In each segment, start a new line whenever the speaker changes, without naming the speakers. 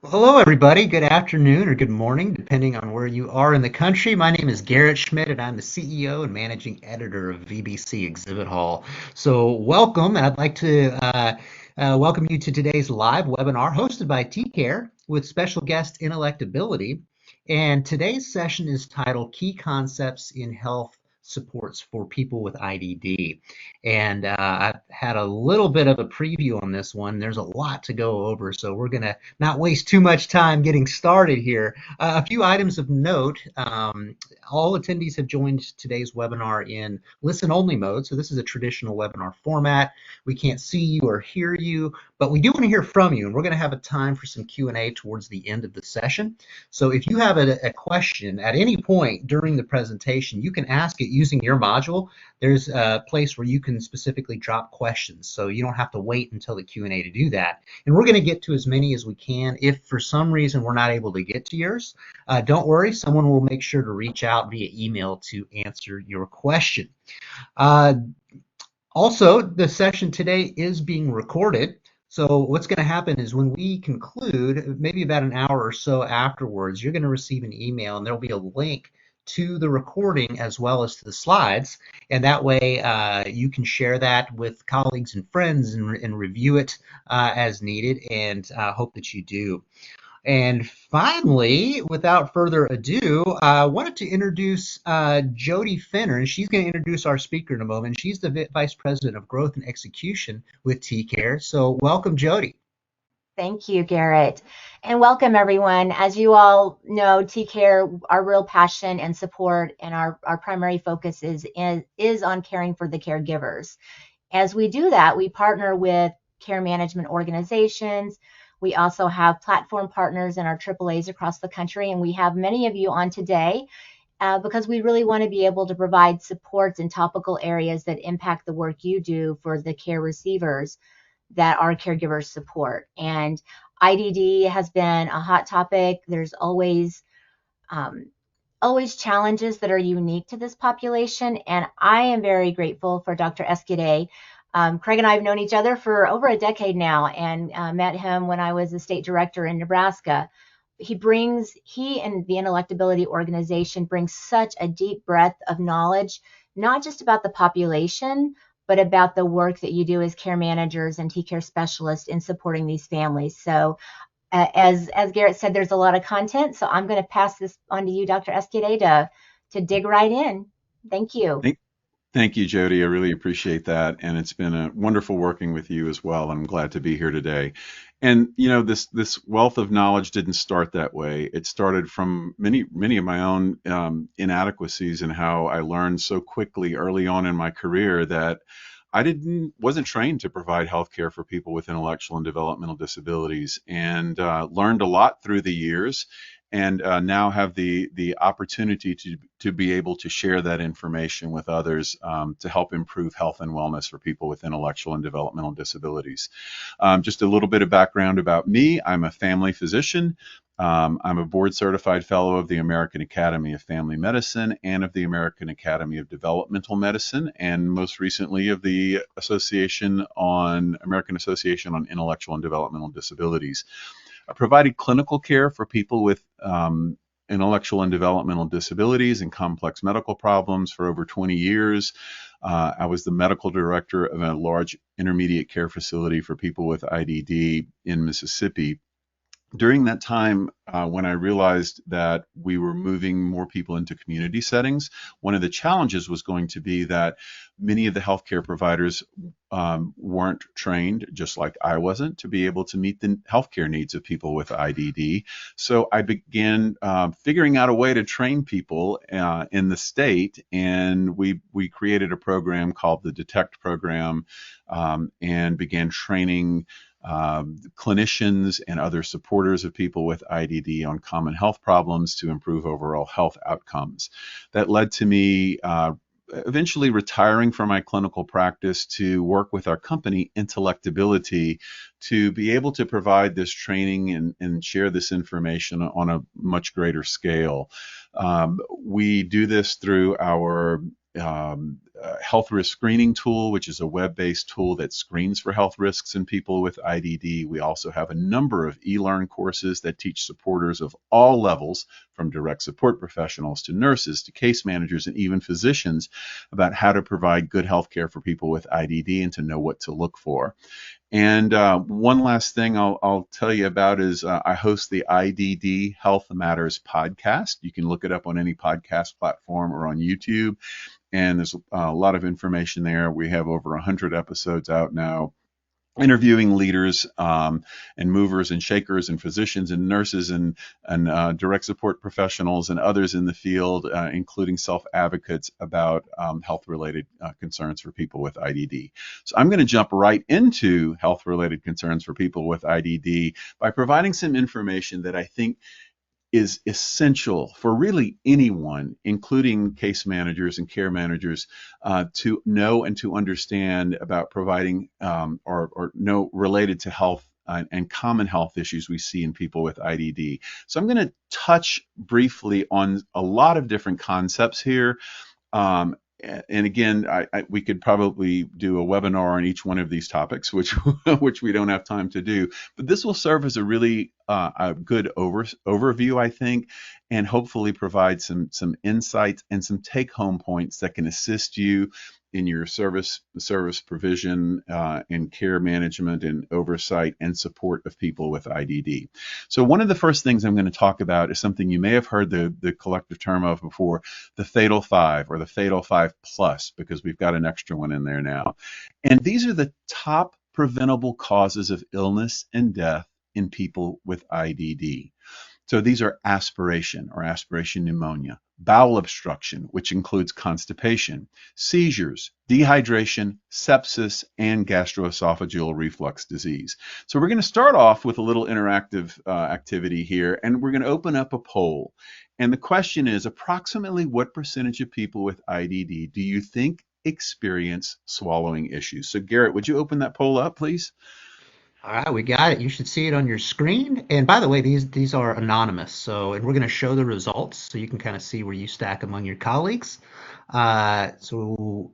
Well, hello, everybody. Good afternoon or good morning, depending on where you are in the country. My name is Garrett Schmidt, and I'm the CEO and managing editor of VBC Exhibit Hall. So, welcome, and I'd like to welcome you to today's live webinar hosted by TCARE with special guest IntellectAbility. And today's session is titled Key Concepts in Health Supports for People with IDD. And I've had a little bit of a preview on this one. There's a lot to go over, so we're going to not waste too much time getting started here. A few items of note. All attendees have joined today's webinar in listen-only mode, so this is a traditional webinar format. We can't see you or hear you, but we do want to hear from you, and we're going to have a time for some Q&A towards the end of the session. So if you have a question at any point during the presentation, you can ask it using your module. There's a place where you can specifically drop questions, so you don't have to wait until the Q&A to do that. And we're going to get to as many as we can. If for some reason we're not able to get to yours, don't worry, someone will make sure to reach out via email to answer your question. Uh, Also, the session today is being recorded. So what's going to happen is when we conclude, maybe about an hour or so afterwards, you're going to receive an email and there'll be a link to the recording as well as to the slides. And that way you can share that with colleagues and friends and review it as needed, and hope that you do. And finally, without further ado, I wanted to introduce Jodi Fenner, and she's going to introduce our speaker in a moment. She's the Vice President of Growth and Execution with TCARE. So welcome, Jodi.
Thank you, Garrett. And welcome, everyone. As you all know, TCARE, our real passion and support and our primary focus is on caring for the caregivers. As we do that, we partner with care management organizations. We also have platform partners in our AAAs across the country, and we have many of you on today because we really want to be able to provide supports in topical areas that impact the work you do for the care receivers that our caregivers support. And IDD has been a hot topic. There's always challenges that are unique to this population, and I am very grateful for Dr. Escudé. Craig and I have known each other for over a decade now, and met him when I was a state director in Nebraska. He and the IntellectAbility organization brings such a deep breadth of knowledge, not just about the population, but about the work that you do as care managers and TCARE specialists in supporting these families. So as Garrett said, there's a lot of content, so I'm going to pass this on to you, Dr. Escudé, to dig right in. Thank you.
Thank you, Jodi. I really appreciate that, and it's been a wonderful working with you as well. I'm glad to be here today. And this wealth of knowledge didn't start that way. It started from many of my own inadequacies and how I learned so quickly early on in my career that I wasn't trained to provide healthcare for people with intellectual and developmental disabilities, and learned a lot through the years, and now have the opportunity to be able to share that information with others to help improve health and wellness for people with intellectual and developmental disabilities. Just a little bit of background about me. I'm a family physician. I'm a board certified fellow of the American Academy of Family Medicine and of the American Academy of Developmental Medicine, and most recently of the American Association on Intellectual and Developmental Disabilities. I provided clinical care for people with intellectual and developmental disabilities and complex medical problems for over 20 years. I was the medical director of a large intermediate care facility for people with IDD in Mississippi. During that time, when I realized that we were moving more people into community settings, one of the challenges was going to be that many of the healthcare providers weren't trained, just like I wasn't, to be able to meet the healthcare needs of people with IDD. So I began figuring out a way to train people in the state, and we created a program called the DETECT program, and began training clinicians and other supporters of people with IDD on common health problems to improve overall health outcomes. That led to me eventually retiring from my clinical practice to work with our company, IntellectAbility, to be able to provide this training and share this information on a much greater scale. We do this through our health risk screening tool, which is a web-based tool that screens for health risks in people with IDD. We also have a number of e-learn courses that teach supporters of all levels, from direct support professionals to nurses to case managers and even physicians, about how to provide good health care for people with IDD and to know what to look for. And one last thing I'll tell you about is I host the IDD Health Matters podcast. You can look it up on any podcast platform or on YouTube. And there's a lot of information there. We have over 100 episodes out now, interviewing leaders and movers and shakers and physicians and nurses and direct support professionals and others in the field, including self-advocates about health-related concerns for people with IDD. So I'm going to jump right into health-related concerns for people with IDD by providing some information that I think is essential for really anyone, including case managers and care managers, to know and to understand about providing or know related to health and common health issues we see in people with IDD. So I'm going to touch briefly on a lot of different concepts here. And again, we could probably do a webinar on each one of these topics, which we don't have time to do. But this will serve as a really a good overview, I think, and hopefully provide some insights and some take-home points that can assist you in your service provision and care management and oversight and support of people with IDD. So one of the first things I'm going to talk about is something you may have heard the collective term of before, the Fatal Five or the Fatal Five Plus, because we've got an extra one in there now. And these are the top preventable causes of illness and death in people with IDD. So these are aspiration or aspiration pneumonia, bowel obstruction, which includes constipation, seizures, dehydration, sepsis, and gastroesophageal reflux disease. So we're going to start off with a little interactive activity here, and we're going to open up a poll. And the question is, approximately what percentage of people with IDD do you think experience swallowing issues? So Garrett, would you open that poll up, please?
All right, we got it. You should see it on your screen. And by the way, these are anonymous. So, and we're going to show the results so you can kind of see where you stack among your colleagues. So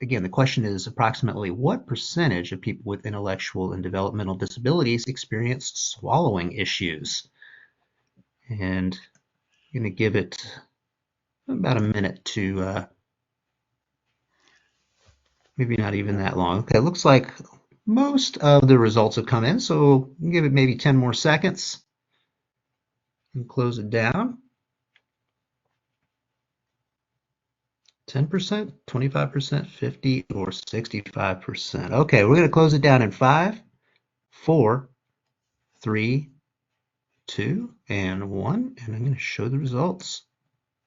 again, the question is approximately what percentage of people with intellectual and developmental disabilities experience swallowing issues? And I'm going to give it about a minute to maybe not even that long. Okay, it looks like most of the results have come in, so give it maybe 10 more seconds and close it down. 10%, 25%, 50, or 65%. Okay, we're going to close it down in 5, 4, 3, 2, and 1, and I'm going to show the results.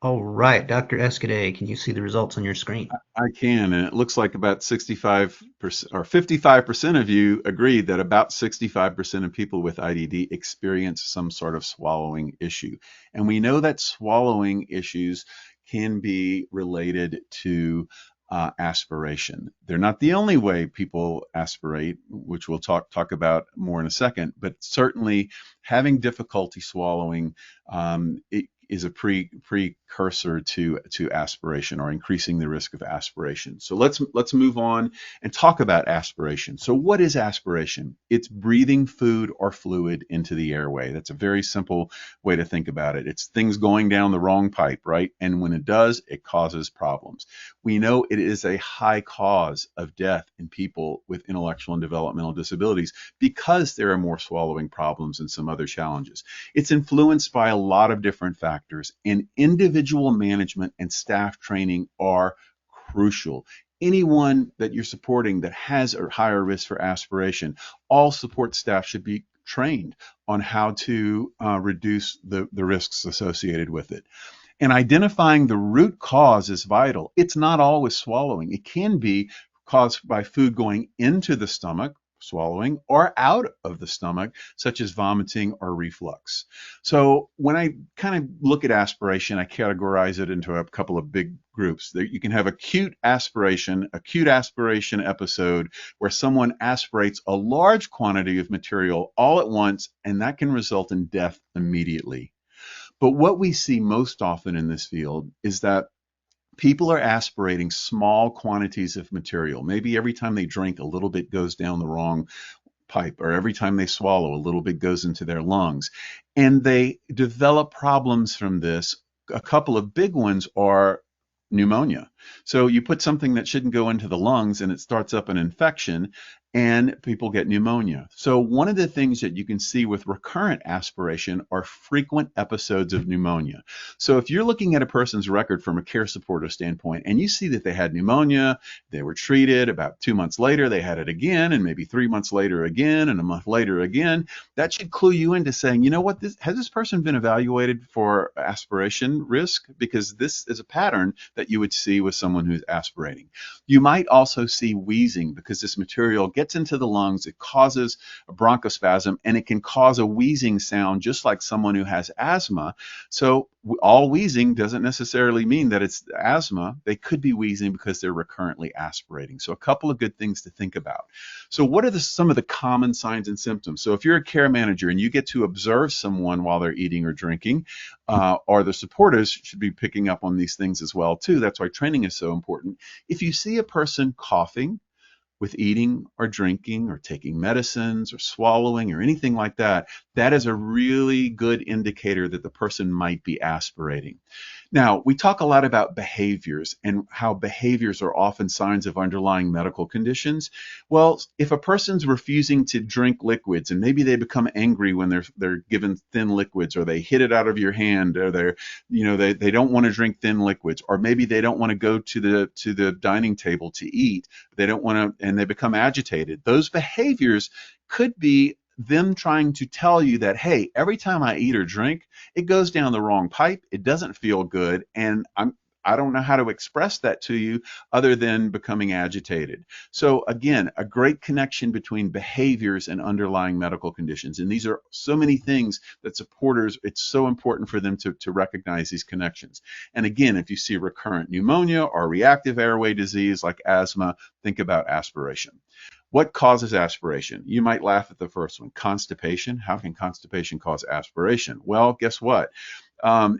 All right, Dr. Escudé, can you see the results on your screen?
I can, and it looks like about 65% or 55% of you agreed that about 65% of people with IDD experience some sort of swallowing issue. And we know that swallowing issues can be related to aspiration. They're not the only way people aspirate, which we'll talk about more in a second, but certainly having difficulty swallowing it is a precursor to aspiration or increasing the risk of aspiration. So let's move on and talk about aspiration. So what is aspiration? It's breathing food or fluid into the airway. That's a very simple way to think about it. It's things going down the wrong pipe, right? And when it does, it causes problems. We know it is a high cause of death in people with intellectual and developmental disabilities because there are more swallowing problems and some other challenges. It's influenced by a lot of different factors, and individual management and staff training are crucial. Anyone that you're supporting that has a higher risk for aspiration, all support staff should be trained on how to reduce the risks associated with it. And identifying the root cause is vital. It's not always swallowing. It can be caused by food going into the stomach, swallowing, or out of the stomach, such as vomiting or reflux. So when I kind of look at aspiration, I categorize it into a couple of big groups. You can have acute aspiration episode where someone aspirates a large quantity of material all at once, and that can result in death immediately. But what we see most often in this field is that People are aspirating small quantities of material. Maybe every time they drink, a little bit goes down the wrong pipe, or every time they swallow, a little bit goes into their lungs. And they develop problems from this. A couple of big ones are pneumonia. So you put something that shouldn't go into the lungs and it starts up an infection and people get pneumonia. So one of the things that you can see with recurrent aspiration are frequent episodes of pneumonia. So if you're looking at a person's record from a care supporter standpoint and you see that they had pneumonia, they were treated, about 2 months later they had it again, and maybe 3 months later again, and a month later again, that should clue you into saying, you know what, has this person been evaluated for aspiration risk? Because this is a pattern that you would see with someone who's aspirating. You might also see wheezing because this material gets into the lungs, it causes a bronchospasm, and it can cause a wheezing sound just like someone who has asthma. So all wheezing doesn't necessarily mean that it's asthma. They could be wheezing because they're recurrently aspirating. So a couple of good things to think about. So what are some of the common signs and symptoms? So if you're a care manager and you get to observe someone while they're eating or drinking, or the supporters should be picking up on these things as well too. That's why training is so important. If you see a person coughing with eating or drinking or taking medicines or swallowing or anything like that, that is a really good indicator that the person might be aspirating. Now, we talk a lot about behaviors and how behaviors are often signs of underlying medical conditions. Well, if a person's refusing to drink liquids and maybe they become angry when they're given thin liquids, or they hit it out of your hand, or they don't want to drink thin liquids, or maybe they don't want to go to the dining table to eat, they don't want to, and they become agitated. Those behaviors could be them trying to tell you that, hey, every time I eat or drink, it goes down the wrong pipe, it doesn't feel good, and I don't know how to express that to you other than becoming agitated. So again, a great connection between behaviors and underlying medical conditions. And these are so many things that supporters, it's so important for them to recognize these connections. And again, if you see recurrent pneumonia or reactive airway disease like asthma, think about aspiration. What causes aspiration? You might laugh at the first one. Constipation. How can constipation cause aspiration? Well, guess what?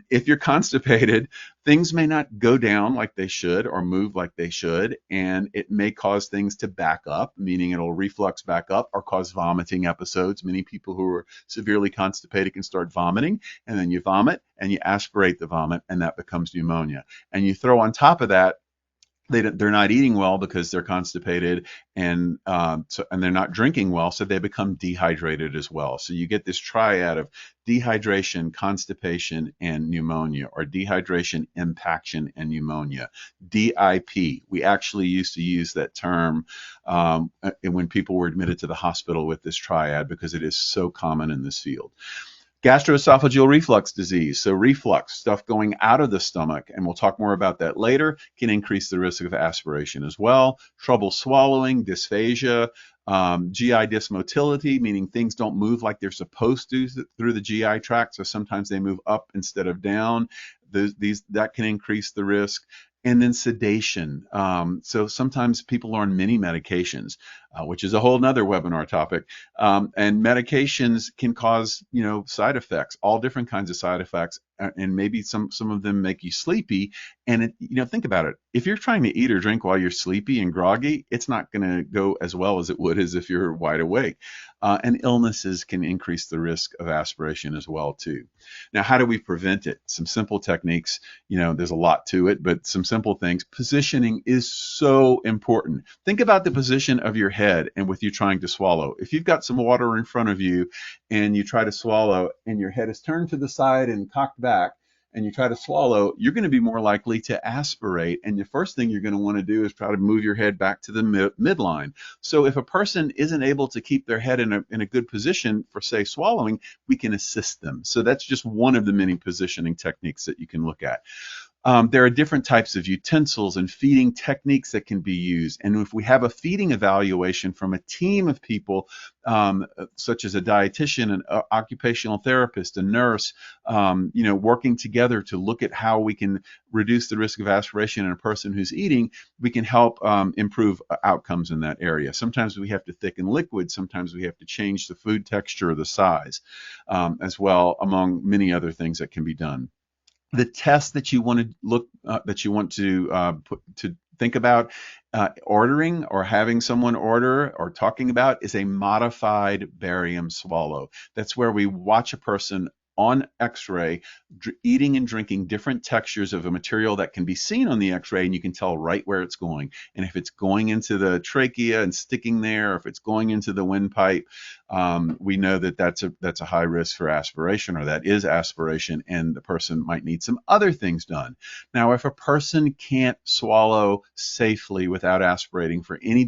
If you're constipated, things may not go down like they should or move like they should, and it may cause things to back up, meaning it'll reflux back up, or cause vomiting episodes. Many people who are severely constipated can start vomiting, and then you vomit and you aspirate the vomit, and that becomes pneumonia. And you throw on top of that, they're not eating well because they're constipated, and they're not drinking well, so they become dehydrated as well. So you get this triad of dehydration, constipation, and pneumonia, or dehydration, impaction, and pneumonia. DIP. We actually used to use that term when people were admitted to the hospital with this triad because it is so common in this field. Gastroesophageal reflux disease, so reflux, stuff going out of the stomach, and we'll talk more about that later, can increase the risk of aspiration as well. Trouble swallowing, dysphagia, GI dysmotility, meaning things don't move like they're supposed to through the GI tract, so sometimes they move up instead of down. That can increase the risk. And then sedation. So sometimes people are on many medications, which is a whole nother webinar topic. And medications can cause, side effects, all different kinds of side effects, and maybe some of them make you sleepy. And think about it. If you're trying to eat or drink while you're sleepy and groggy, it's not going to go as well as it would as if you're wide awake. And illnesses can increase the risk of aspiration as well too. Now, how do we prevent it? Some simple techniques. There's a lot to it, but some simple things. Positioning is so important. Think about the position of your head and with you trying to swallow. If you've got some water in front of you and you try to swallow and your head is turned to the side and cocked back, and you try to swallow, you're going to be more likely to aspirate. And the first thing you're going to want to do is try to move your head back to the midline. So if a person isn't able to keep their head in a good position for, say, swallowing, we can assist them. So that's just one of the many positioning techniques that you can look at. There are different types of utensils and feeding techniques that can be used. And if we have a feeding evaluation from a team of people, such as a dietitian, an occupational therapist, a nurse, working together to look at how we can reduce the risk of aspiration in a person who's eating, we can help improve outcomes in that area. Sometimes we have to thicken liquids. Sometimes we have to change the food texture or the size as well, among many other things that can be done. The test that you want to think about ordering or having someone order or talking about is a modified barium swallow. That's where we watch a person on X-ray eating and drinking different textures of a material that can be seen on the X-ray, and you can tell right where it's going. And if it's going into the trachea and sticking there, or if it's going into the windpipe, we know that that's a high risk for aspiration, or that is aspiration, and the person might need some other things done. Now, if a person can't swallow safely without aspirating for any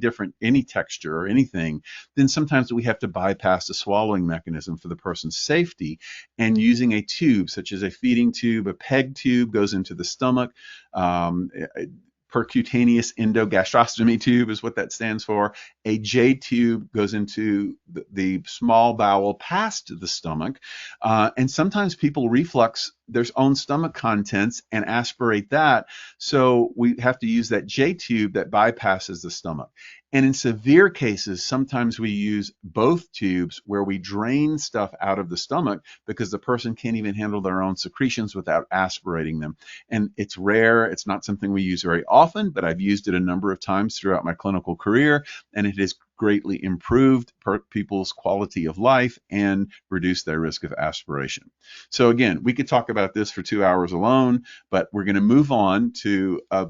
texture or anything, then sometimes we have to bypass the swallowing mechanism for the person's safety, and using a tube, such as a feeding tube, a PEG tube goes into the stomach. Percutaneous endogastrostomy tube is what that stands for. A J tube goes into the small bowel past the stomach. And sometimes people reflux their own stomach contents and aspirate that. So we have to use that J tube that bypasses the stomach. And in severe cases, sometimes we use both tubes where we drain stuff out of the stomach because the person can't even handle their own secretions without aspirating them. And it's rare. It's not something we use very often, but I've used it a number of times throughout my clinical career, and it has greatly improved people's quality of life and reduced their risk of aspiration. So again, we could talk about this for 2 hours alone, but we're going to move on to a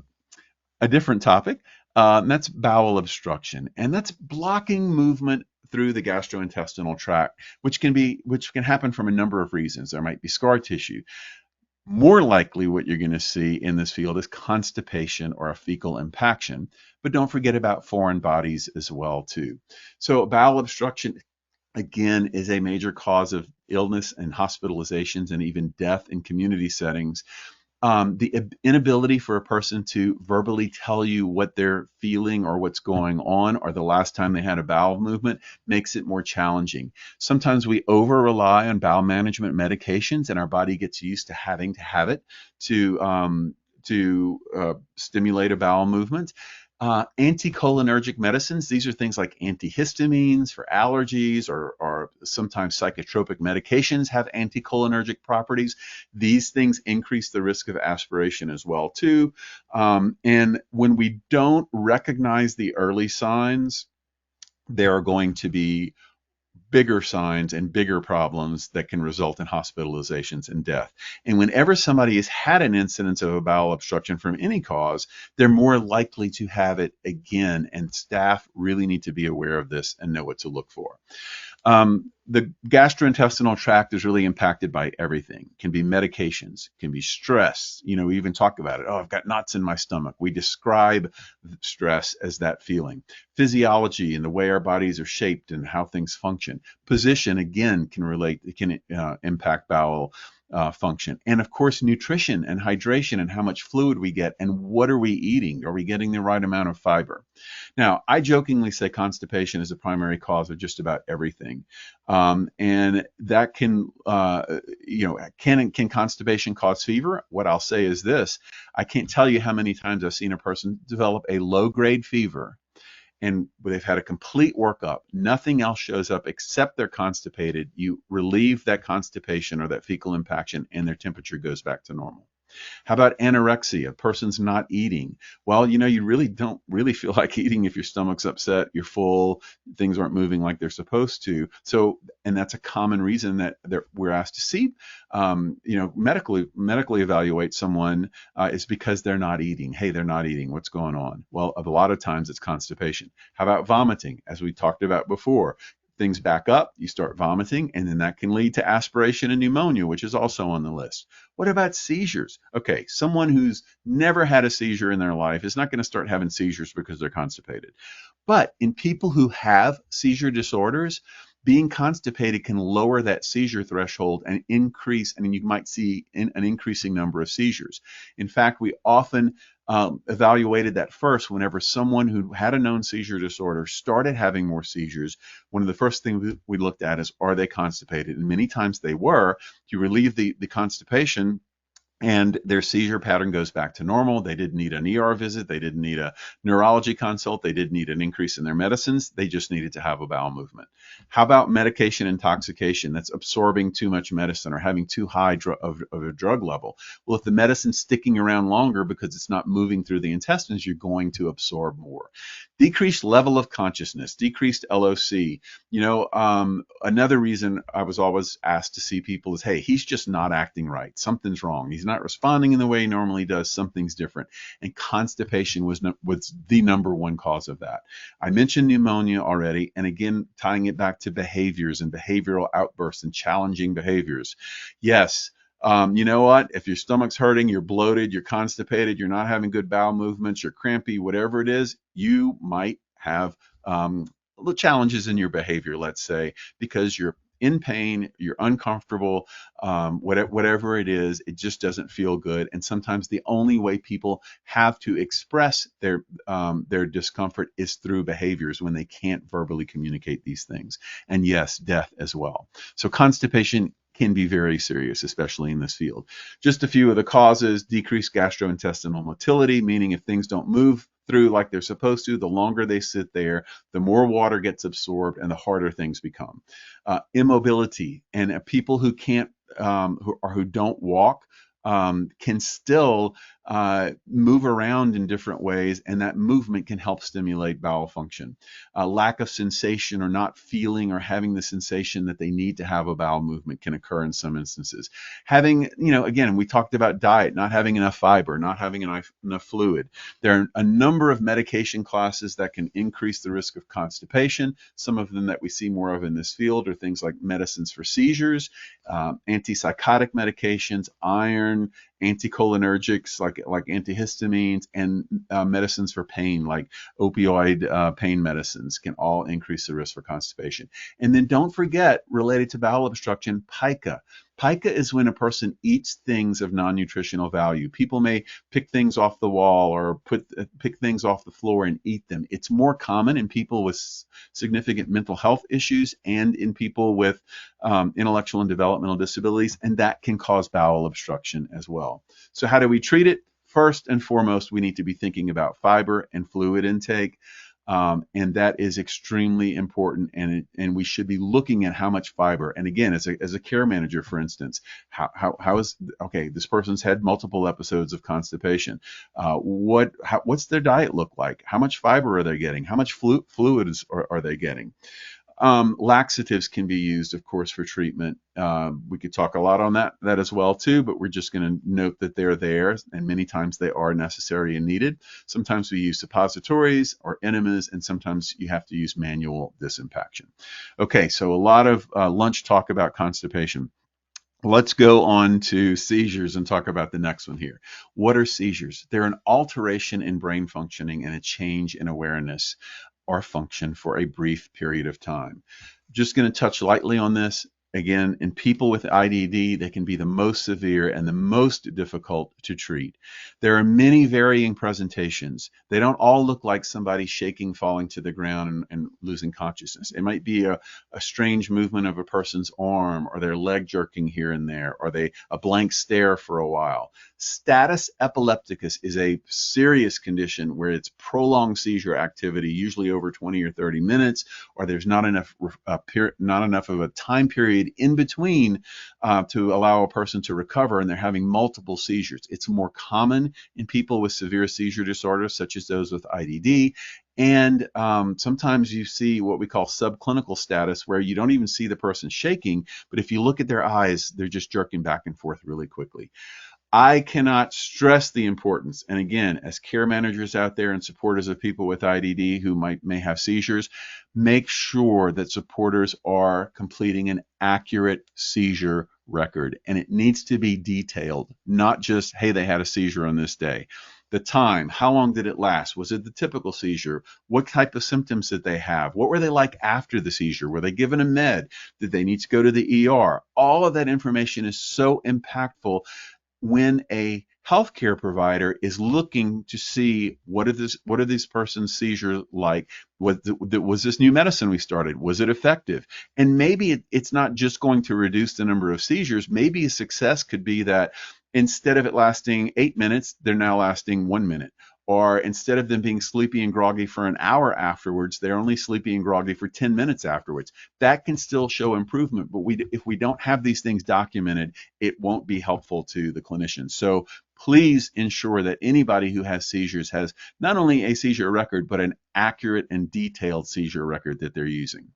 different topic. And that's bowel obstruction, and that's blocking movement through the gastrointestinal tract, which can happen from a number of reasons. There might be scar tissue. More likely, what you're going to see in this field is constipation or a fecal impaction, but don't forget about foreign bodies as well too. So bowel obstruction, again, is a major cause of illness and hospitalizations and even death in community settings. The inability for a person to verbally tell you what they're feeling or what's going on or the last time they had a bowel movement makes it more challenging. Sometimes we over rely on bowel management medications, and our body gets used to having to have it to stimulate a bowel movement. Anticholinergic medicines, these are things like antihistamines for allergies, or sometimes psychotropic medications have anticholinergic properties. These things increase the risk of aspiration as well too. And when we don't recognize the early signs, there are going to be bigger signs and bigger problems that can result in hospitalizations and death. And whenever somebody has had an incidence of a bowel obstruction from any cause, they're more likely to have it again, and staff really need to be aware of this and know what to look for. The gastrointestinal tract is really impacted by everything. It can be medications, it can be stress. We even talk about it. Oh, I've got knots in my stomach. We describe stress as that feeling. Physiology and the way our bodies are shaped and how things function. Position, again, can impact bowel function. And of course, nutrition and hydration and how much fluid we get and what are we eating? Are we getting the right amount of fiber? Now, I jokingly say constipation is a primary cause of just about everything. And that can constipation cause fever? What I'll say is this: I can't tell you how many times I've seen a person develop a low-grade fever, and they've had a complete workup. Nothing else shows up except they're constipated. You relieve that constipation or that fecal impaction, and their temperature goes back to normal. How about anorexia? A person's not eating. Well, you really don't really feel like eating if your stomach's upset, you're full, things aren't moving like they're supposed to. So, and that's a common reason that we're asked to see, medically evaluate someone is because they're not eating. Hey, they're not eating. What's going on? Well, a lot of times it's constipation. How about vomiting? As we talked about before, things back up, you start vomiting, and then that can lead to aspiration and pneumonia, which is also on the list. What about seizures? Okay, someone who's never had a seizure in their life is not going to start having seizures because they're constipated. But in people who have seizure disorders, being constipated can lower that seizure threshold and increase, and you might see an increasing number of seizures. In fact, we often evaluated that first whenever someone who had a known seizure disorder started having more seizures. One of the first things we looked at is, are they constipated? And many times they were. You relieve the constipation, and their seizure pattern goes back to normal. They didn't need an ER visit. They didn't need a neurology consult. They didn't need an increase in their medicines. They just needed to have a bowel movement. How about medication intoxication? That's absorbing too much medicine or having too high of a drug level. Well, if the medicine's sticking around longer because it's not moving through the intestines, you're going to absorb more. Decreased level of consciousness, decreased LOC. Another reason I was always asked to see people is, hey, he's just not acting right. Something's wrong. He's not responding in the way he normally does. Something's different. And constipation was the number one cause of that. I mentioned pneumonia already, and again, tying it back to behaviors and behavioral outbursts and challenging behaviors. Yes. You know what? If your stomach's hurting, you're bloated, you're constipated, you're not having good bowel movements, you're crampy, whatever it is, you might have the challenges in your behavior, let's say, because you're in pain, you're uncomfortable, whatever it is, it just doesn't feel good. And sometimes the only way people have to express their discomfort is through behaviors when they can't verbally communicate these things. And yes, death as well. So constipation can be very serious, especially in this field. Just a few of the causes: decreased gastrointestinal motility, meaning if things don't move through like they're supposed to, the longer they sit there, the more water gets absorbed and the harder things become. Immobility, and people who can't who don't walk can still move around in different ways, and that movement can help stimulate bowel function. Lack of sensation or not feeling or having the sensation that they need to have a bowel movement can occur in some instances. Having, again, we talked about diet, not having enough fiber, not having enough fluid. There are a number of medication classes that can increase the risk of constipation. Some of them that we see more of in this field are things like medicines for seizures, antipsychotic medications, iron, anticholinergics like antihistamines, and medicines for pain like opioid pain medicines can all increase the risk for constipation. And then don't forget, related to bowel obstruction, pica. Pica is when a person eats things of non-nutritional value. People may pick things off the wall or pick things off the floor and eat them. It's more common in people with significant mental health issues and in people with intellectual and developmental disabilities, and that can cause bowel obstruction as well. So how do we treat it? First and foremost, we need to be thinking about fiber and fluid intake. And that is extremely important, and we should be looking at how much fiber. And again, as a care manager, for instance, how is, okay, this person's had multiple episodes of constipation. What's their diet look like? How much fiber are they getting? How much fluids are they getting? Laxatives can be used, of course, for treatment. We could talk a lot on that as well too, but we're just going to note that they're there, and many times they are necessary and needed. Sometimes we use suppositories or enemas, and sometimes you have to use manual disimpaction. Okay, so a lot of lunch talk about constipation. Let's go on to seizures and talk about the next one here. What are seizures? They're an alteration in brain functioning and a change in awareness or function for a brief period of time. Just going to touch lightly on this. Again, in people with IDD, they can be the most severe and the most difficult to treat. There are many varying presentations. They don't all look like somebody shaking, falling to the ground, and losing consciousness. It might be a strange movement of a person's arm, or their leg jerking here and there, or a blank stare for a while. Status epilepticus is a serious condition where it's prolonged seizure activity, usually over 20 or 30 minutes, or there's not enough of a time period in between to allow a person to recover, and they're having multiple seizures. It's more common in people with severe seizure disorders, such as those with IDD. And sometimes you see what we call subclinical status, where you don't even see the person shaking, but if you look at their eyes, they're just jerking back and forth really quickly. I cannot stress the importance, and again, as care managers out there and supporters of people with IDD who may have seizures, make sure that supporters are completing an accurate seizure record, and it needs to be detailed, not just, hey, they had a seizure on this day. The time, how long did it last? Was it the typical seizure? What type of symptoms did they have? What were they like after the seizure? Were they given a med? Did they need to go to the ER? All of that information is so impactful when a healthcare provider is looking to see what are these person's seizures like? Was this new medicine we started? Was it effective? And maybe it's not just going to reduce the number of seizures. Maybe a success could be that instead of it lasting 8 minutes, they're now lasting 1 minute. Or instead of them being sleepy and groggy for an hour afterwards, they're only sleepy and groggy for 10 minutes afterwards. That can still show improvement, but if we don't have these things documented, it won't be helpful to the clinician. So please ensure that anybody who has seizures has not only a seizure record, but an accurate and detailed seizure record that they're using.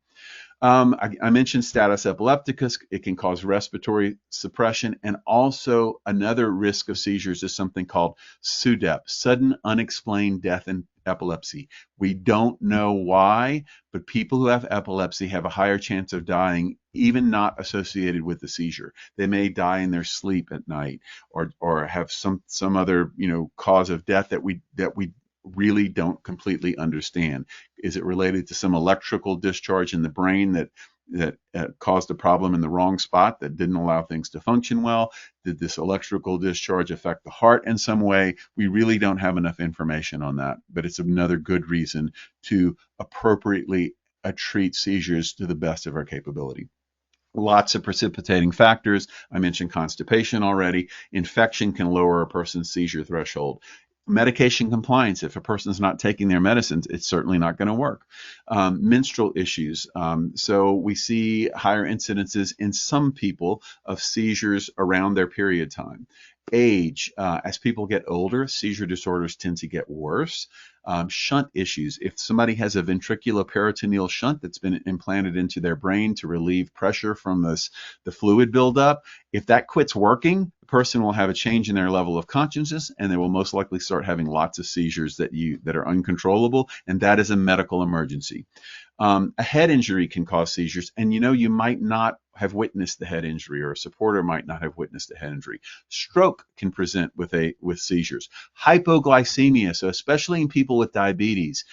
I mentioned status epilepticus. It can cause respiratory suppression, and also another risk of seizures is something called SUDEP, sudden unexplained death in epilepsy. We don't know why, but people who have epilepsy have a higher chance of dying, even not associated with the seizure. They may die in their sleep at night, or have some other cause of death that we really don't completely understand. Is it related to some electrical discharge in the brain that caused a problem in the wrong spot that didn't allow things to function well? Did this electrical discharge affect the heart in some way? We really don't have enough information on that, but it's another good reason to appropriately treat seizures to the best of our capability. Lots of precipitating factors. I mentioned constipation already. Infection can lower a person's seizure threshold. Medication compliance, if a person's not taking their medicines, it's certainly not going to work. Menstrual issues. So we see higher incidences in some people of seizures around their period time. Age, as people get older, seizure disorders tend to get worse. Shunt issues. If somebody has a ventriculoperitoneal shunt that's been implanted into their brain to relieve pressure from the fluid buildup, if that quits working, the person will have a change in their level of consciousness, and they will most likely start having lots of seizures that are uncontrollable, and that is a medical emergency. A head injury can cause seizures, and you might not have witnessed the head injury, or a supporter might not have witnessed the head injury. Stroke can present with seizures. Hypoglycemia, so especially in people with diabetes,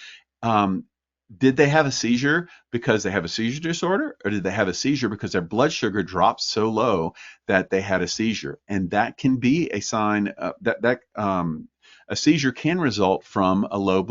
did they have a seizure because they have a seizure disorder, or did they have a seizure because their blood sugar dropped so low that they had a seizure? And that can be a sign that a seizure can result from low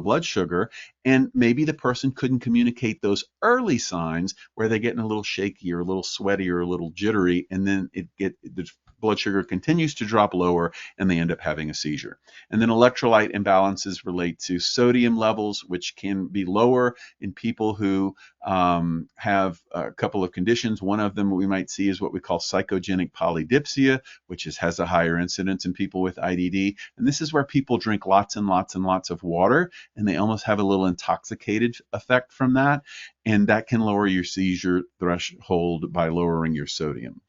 blood sugar, and maybe the person couldn't communicate those early signs where they're getting a little shaky or a little sweaty or a little jittery, and then the blood sugar continues to drop lower and they end up having a seizure. And then electrolyte imbalances relate to sodium levels, which can be lower in people who have a couple of conditions. One of them we might see is what we call psychogenic polydipsia, which has a higher incidence in people with IDD. And this is where people drink lots and lots and lots of water, and they almost have a little intoxicated effect from that. And that can lower your seizure threshold by lowering your sodium.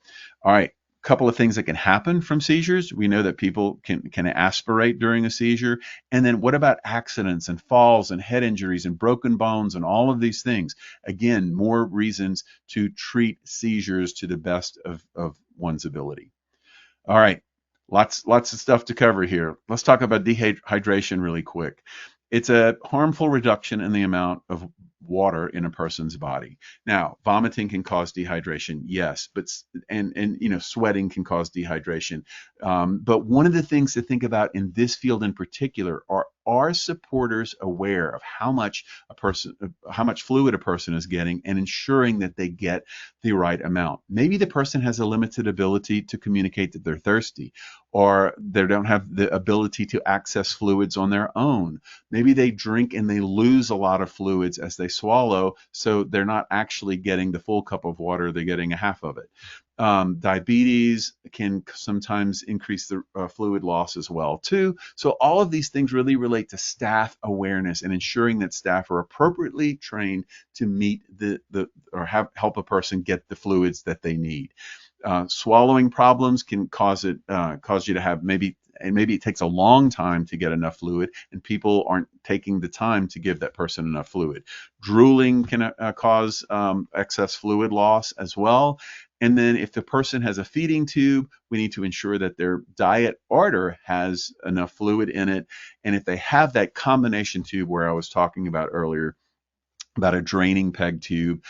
All right. Couple of things that can happen from seizures. We know that people can aspirate during a seizure. And then what about accidents and falls and head injuries and broken bones and all of these things? Again, more reasons to treat seizures to the best of one's ability. All right, lots of stuff to cover here. Let's talk about dehydration really quick. It's a harmful reduction in the amount of water in a person's body. Now, vomiting can cause dehydration, yes, but sweating can cause dehydration. But one of the things to think about in this field in particular are supporters aware of how much fluid a person is getting, and ensuring that they get the right amount. Maybe the person has a limited ability to communicate that they're thirsty, or they don't have the ability to access fluids on their own. Maybe they drink and they lose a lot of fluids as they swallow, so they're not actually getting the full cup of water, they're getting a half of it. Diabetes can sometimes increase the fluid loss as well too. So all of these things really relate to staff awareness and ensuring that staff are appropriately trained to meet help a person get the fluids that they need. Swallowing problems can cause you to have maybe it takes a long time to get enough fluid, and people aren't taking the time to give that person enough fluid. Drooling can cause excess fluid loss as well. And then if the person has a feeding tube, we need to ensure that their diet order has enough fluid in it. And if they have that combination tube where I was talking about earlier, about a draining peg tube,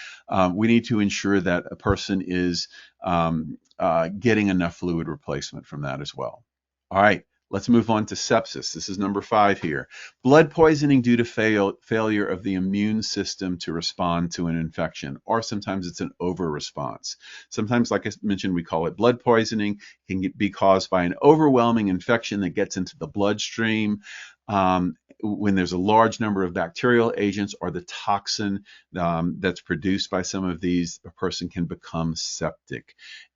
we need to ensure that a person is getting enough fluid replacement from that as well. All right, Let's move on to sepsis. This is number 5 here. Blood poisoning due to failure of the immune system to respond to an infection, or sometimes it's an over response. Sometimes, like I mentioned, we call it blood poisoning. It can be caused by an overwhelming infection that gets into the bloodstream. When there's a large number of bacterial agents or the toxin that's produced by some of these, a person can become septic.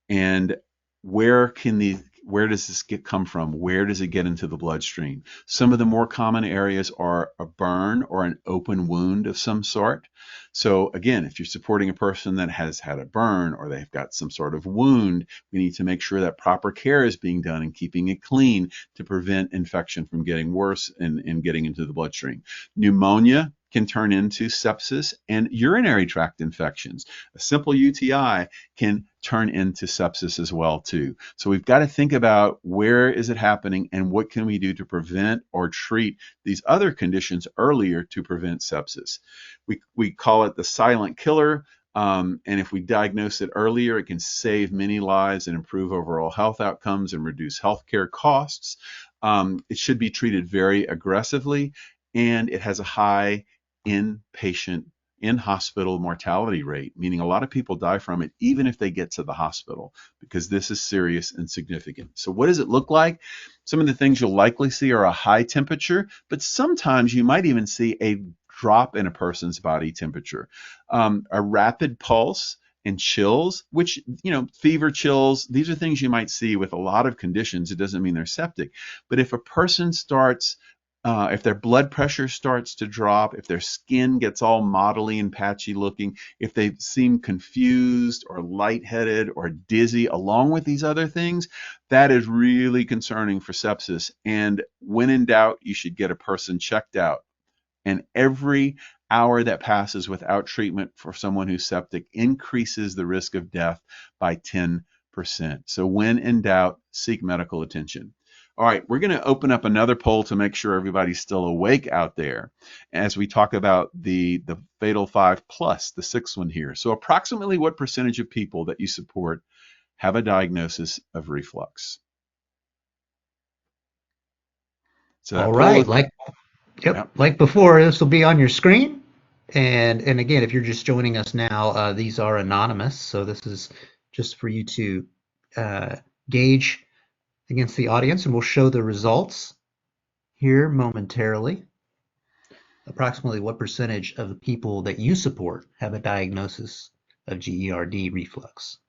And where does this come from? Where does it get into the bloodstream? Some of the more common areas are a burn or an open wound of some sort. So again, if you're supporting a person that has had a burn or they've got some sort of wound, we need to make sure that proper care is being done and keeping it clean to prevent infection from getting worse and getting into the bloodstream. Pneumonia can turn into sepsis, and urinary tract infections. A simple UTI can turn into sepsis as well too. So we've got to think about where is it happening and what can we do to prevent or treat these other conditions earlier to prevent sepsis. We call it the silent killer. And if we diagnose it earlier, it can save many lives and improve overall health outcomes and reduce healthcare costs. It should be treated very aggressively, and it has a high inpatient, in-hospital mortality rate, meaning a lot of people die from it even if they get to the hospital, because this is serious and significant. So what does it look like? Some of the things you'll likely see are a high temperature, but sometimes you might even see a drop in a person's body temperature, a rapid pulse, and chills, which, fever, chills, these are things you might see with a lot of conditions. It doesn't mean they're septic. But if a person starts if their blood pressure starts to drop, if their skin gets all mottly and patchy looking, if they seem confused or lightheaded or dizzy along with these other things, that is really concerning for sepsis. And when in doubt, you should get a person checked out. And every hour that passes without treatment for someone who's septic increases the risk of death by 10%. So when in doubt, seek medical attention. All right, we're going to open up another poll to make sure everybody's still awake out there as we talk about the Fatal 5 plus, the 6th one here. So approximately what percentage of people that you support have a diagnosis of reflux? So
All right, like before, this will be on your screen. And again, if you're just joining us now, these are anonymous. So this is just for you to gauge against the audience, and we'll show the results here momentarily. Approximately what percentage of the people that you support have a diagnosis of GERD reflux?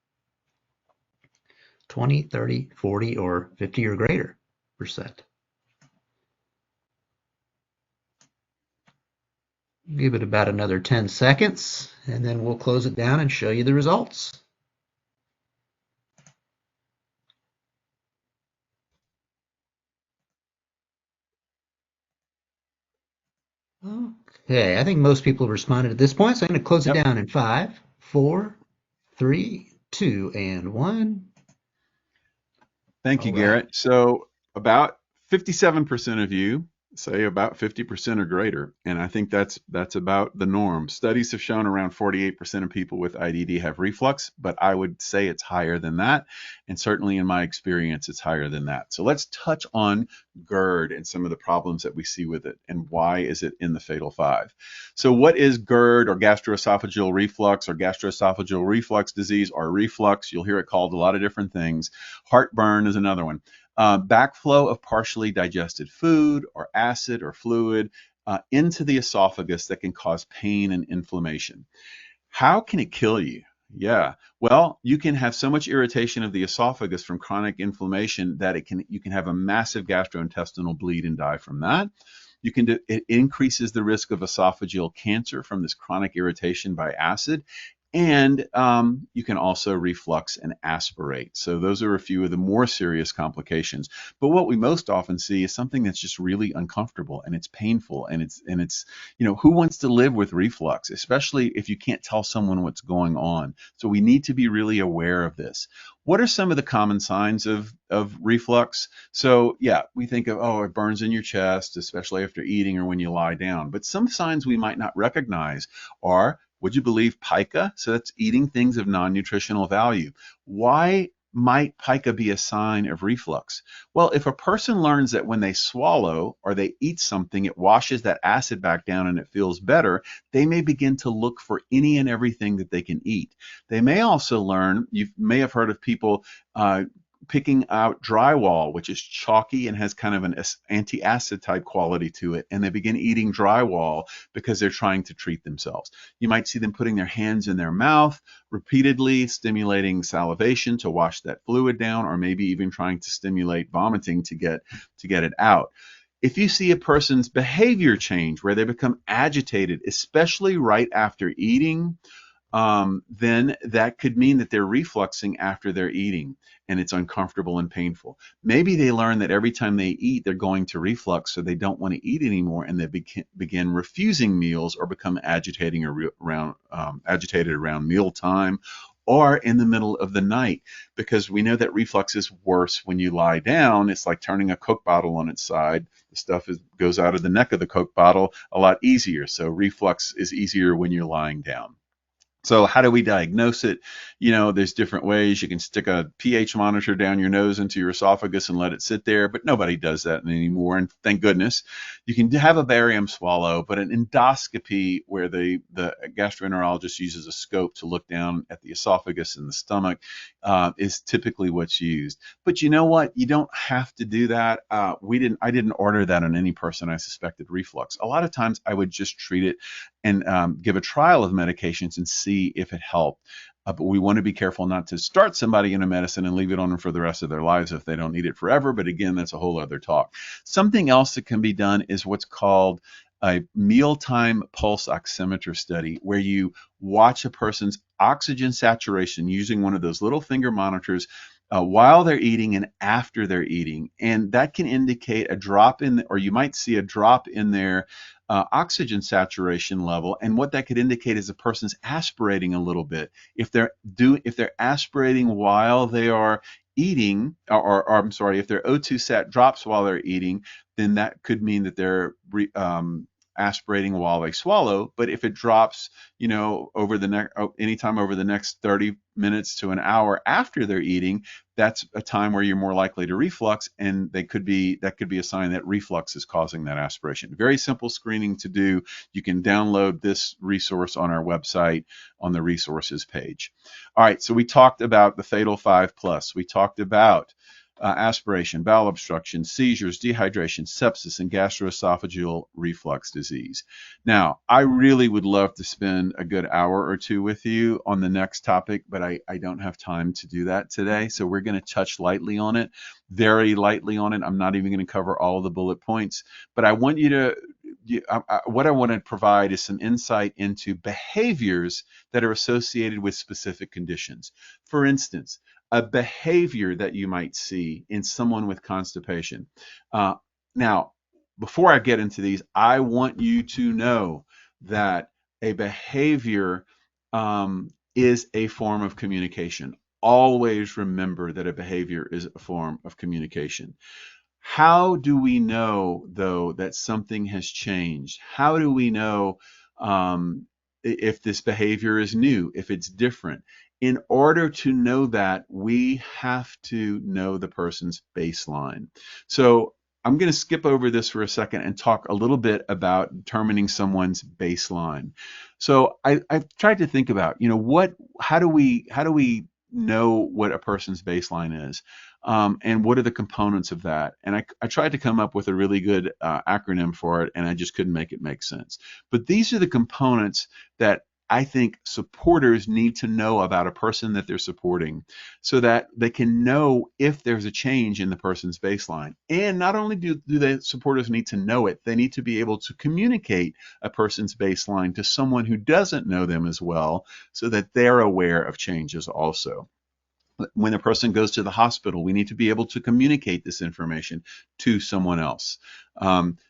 20, 30, 40, or 50 or greater percent? Give it about another 10 seconds, and then we'll close it down and show you the results. Okay, I think most people have responded at this point, so I'm going to close it down in 5, 4, 3, 2, and 1.
Thank you, Garrett. So about 57% of you say about 50% or greater, and I think that's about the norm. Studies have shown around 48% of people with IDD have reflux, but I would say it's higher than that, and certainly in my experience, it's higher than that. So let's touch on GERD and some of the problems that we see with it, and why is it in the Fatal 5. So what is GERD, or gastroesophageal reflux, or gastroesophageal reflux disease, or reflux? You'll hear it called a lot of different things. Heartburn is another one. Backflow of partially digested food or acid or fluid into the esophagus that can cause pain and inflammation. How can it kill you? Yeah, well, you can have so much irritation of the esophagus from chronic inflammation that you can have a massive gastrointestinal bleed and die from that. It increases the risk of esophageal cancer from this chronic irritation by acid. And you can also reflux and aspirate. So those are a few of the more serious complications. But what we most often see is something that's just really uncomfortable and it's painful and it's who wants to live with reflux, especially if you can't tell someone what's going on. So we need to be really aware of this. What are some of the common signs of reflux? So yeah, we think of, it burns in your chest, especially after eating or when you lie down. But some signs we might not recognize are, would you believe, pica? So that's eating things of non-nutritional value. Why might pica be a sign of reflux? Well, if a person learns that when they swallow or they eat something, it washes that acid back down and it feels better, they may begin to look for any and everything that they can eat. They may also learn, you may have heard of people picking out drywall, which is chalky and has kind of an anti-acid type quality to it, and they begin eating drywall because they're trying to treat themselves. You might see them putting their hands in their mouth repeatedly, stimulating salivation to wash that fluid down, or maybe even trying to stimulate vomiting to get it out. If you see a person's behavior change where they become agitated, especially right after eating, then that could mean that they're refluxing after they're eating and it's uncomfortable and painful. Maybe they learn that every time they eat, they're going to reflux, so they don't want to eat anymore, and they begin refusing meals or become agitated around mealtime or in the middle of the night, because we know that reflux is worse when you lie down. It's like turning a Coke bottle on its side. The stuff goes out of the neck of the Coke bottle a lot easier. So reflux is easier when you're lying down. So how do we diagnose it? There's different ways. You can stick a pH monitor down your nose into your esophagus and let it sit there, but nobody does that anymore, and thank goodness. You can have a barium swallow, but an endoscopy where the gastroenterologist uses a scope to look down at the esophagus and the stomach is typically what's used. But you know what? You don't have to do that. I didn't order that on any person I suspected reflux. A lot of times I would just treat it and give a trial of medications and see if it helped. But we want to be careful not to start somebody in a medicine and leave it on them for the rest of their lives if they don't need it forever. But again, that's a whole other talk. Something else that can be done is what's called a mealtime pulse oximeter study, where you watch a person's oxygen saturation using one of those little finger monitors while they're eating and after they're eating. And that can indicate a drop or you might see a drop in their oxygen saturation level, and what that could indicate is a person's aspirating a little bit. If they're aspirating while they are eating, or I'm sorry, if their O2 sat drops while they're eating, then that could mean that they're aspirating while they swallow. But if it drops, anytime over the next 30 minutes to an hour after they're eating, that's a time where you're more likely to reflux, and that could be a sign that reflux is causing that aspiration. Very simple screening to do. You can download this resource on our website on the resources page. All right, so we talked about the fatal 5+. We talked about aspiration, bowel obstruction, seizures, dehydration, sepsis, and gastroesophageal reflux disease. Now, I really would love to spend a good hour or two with you on the next topic, but I don't have time to do that today. So we're going to touch lightly on it, very lightly on it. I'm not even going to cover all of the bullet points, but I want you to what I want to provide is some insight into behaviors that are associated with specific conditions. For instance, a behavior that you might see in someone with constipation. Now, before I get into these, I want you to know that a behavior is a form of communication. Always remember that a behavior is a form of communication. How do we know, though, that something has changed? How do we know if this behavior is new, if it's different? In order to know that, we have to know the person's baseline. So I'm going to skip over this for a second and talk a little bit about determining someone's baseline. So I've tried to think about, how do we know what a person's baseline is? And what are the components of that? And I tried to come up with a really good acronym for it, and I just couldn't make it make sense. But these are the components that I think supporters need to know about a person that they're supporting, so that they can know if there's a change in the person's baseline. And not only do the supporters need to know it, they need to be able to communicate a person's baseline to someone who doesn't know them as well, so that they're aware of changes also. When a person goes to the hospital, we need to be able to communicate this information to someone else.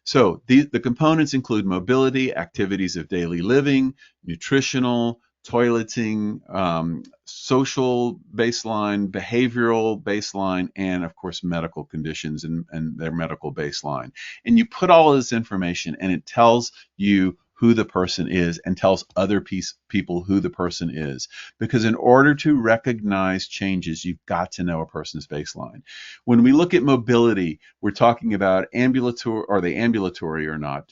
So the components include mobility, activities of daily living, nutritional, toileting, social baseline, behavioral baseline, and of course medical conditions and their medical baseline. And you put all of this information, and it tells you who the person is and tells other people who the person is. Because in order to recognize changes, you've got to know a person's baseline. When we look at mobility, we're talking about ambulatory, are they ambulatory or not?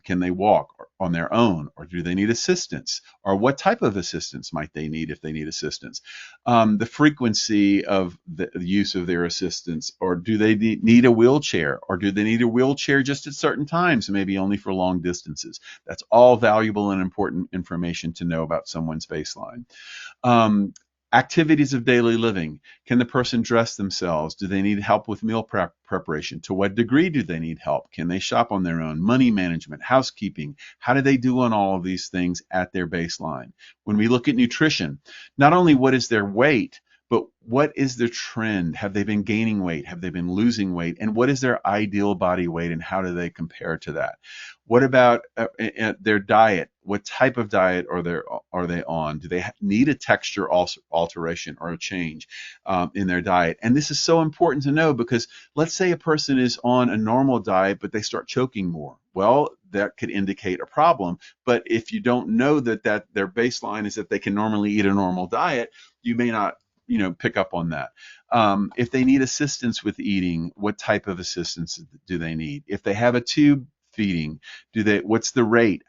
Can they walk on their own, or do they need assistance? Or what type of assistance might they need if they need assistance? The frequency of the use of their assistance, or do they need a wheelchair, or do they need a wheelchair just at certain times, maybe only for long distances? That's all valuable and important information to know about someone's baseline. Activities of daily living. Can the person dress themselves? Do they need help with meal preparation? To what degree do they need help? Can they shop on their own? Money management, housekeeping. How do they do on all of these things at their baseline? When we look at nutrition, not only what is their weight, but what is their trend? Have they been gaining weight? Have they been losing weight? And what is their ideal body weight, and how do they compare to that? What about their diet? What type of diet are they on? Do they need a texture alteration or a change in their diet? And this is so important to know, because let's say a person is on a normal diet, but they start choking more. Well, that could indicate a problem. But if you don't know that their baseline is that they can normally eat a normal diet, you may not pick up on that. If they need assistance with eating, what type of assistance do they need? If they have a tube feeding, what's the rate?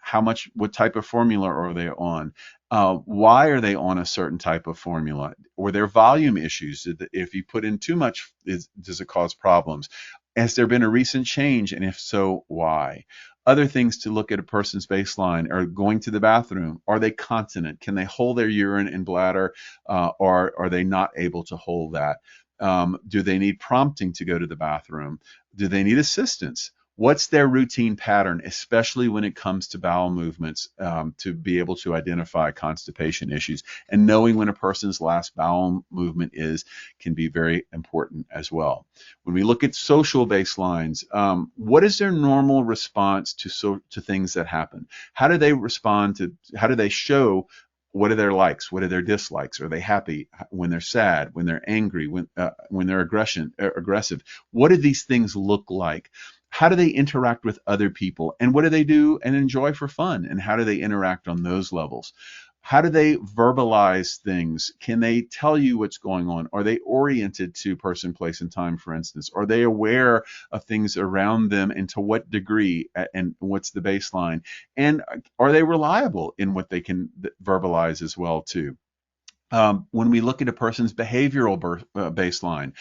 What type of formula are they on? Why are they on a certain type of formula? Or their volume issues? If you put in too much, does it cause problems? Has there been a recent change? And if so, why? Other things to look at a person's baseline are going to the bathroom. Are they continent? Can they hold their urine and bladder, or are they not able to hold that? Do they need prompting to go to the bathroom? Do they need assistance? What's their routine pattern, especially when it comes to bowel movements, to be able to identify constipation issues? And knowing when a person's last bowel movement can be very important as well. When we look at social baselines, what is their normal response to things that happen? How do they respond how do they show? What are their likes? What are their dislikes? Are they happy when they're sad? When they're angry? When they're aggressive? What do these things look like? How do they interact with other people? And what do they do and enjoy for fun? And how do they interact on those levels? How do they verbalize things? Can they tell you what's going on? Are they oriented to person, place, and time, for instance? Are they aware of things around them, and to what degree, and what's the baseline? And are they reliable in what they can verbalize as well, too? When we look at a person's behavioral baseline,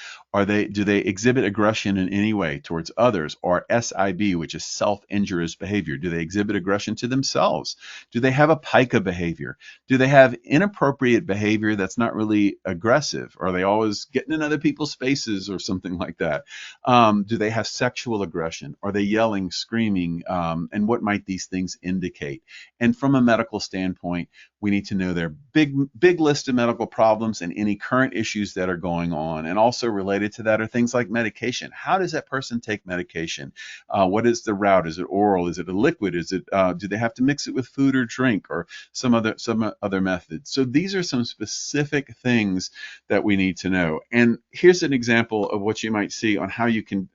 do they exhibit aggression in any way towards others, or SIB, which is self-injurious behavior? Do they exhibit aggression to themselves? Do they have a pica behavior? Do they have inappropriate behavior that's not really aggressive? Are they always getting in other people's spaces or something like that? Do they have sexual aggression? Are they yelling, screaming? And what might these things indicate? And from a medical standpoint, we need to know their big list of medical problems and any current issues that are going on. And also related to that are things like medication. How does that person take medication? What is the route? Is it oral? Is it a liquid? Do they have to mix it with food or drink, or some other method? So these are some specific things that we need to know. And here's an example of what you might see on how you can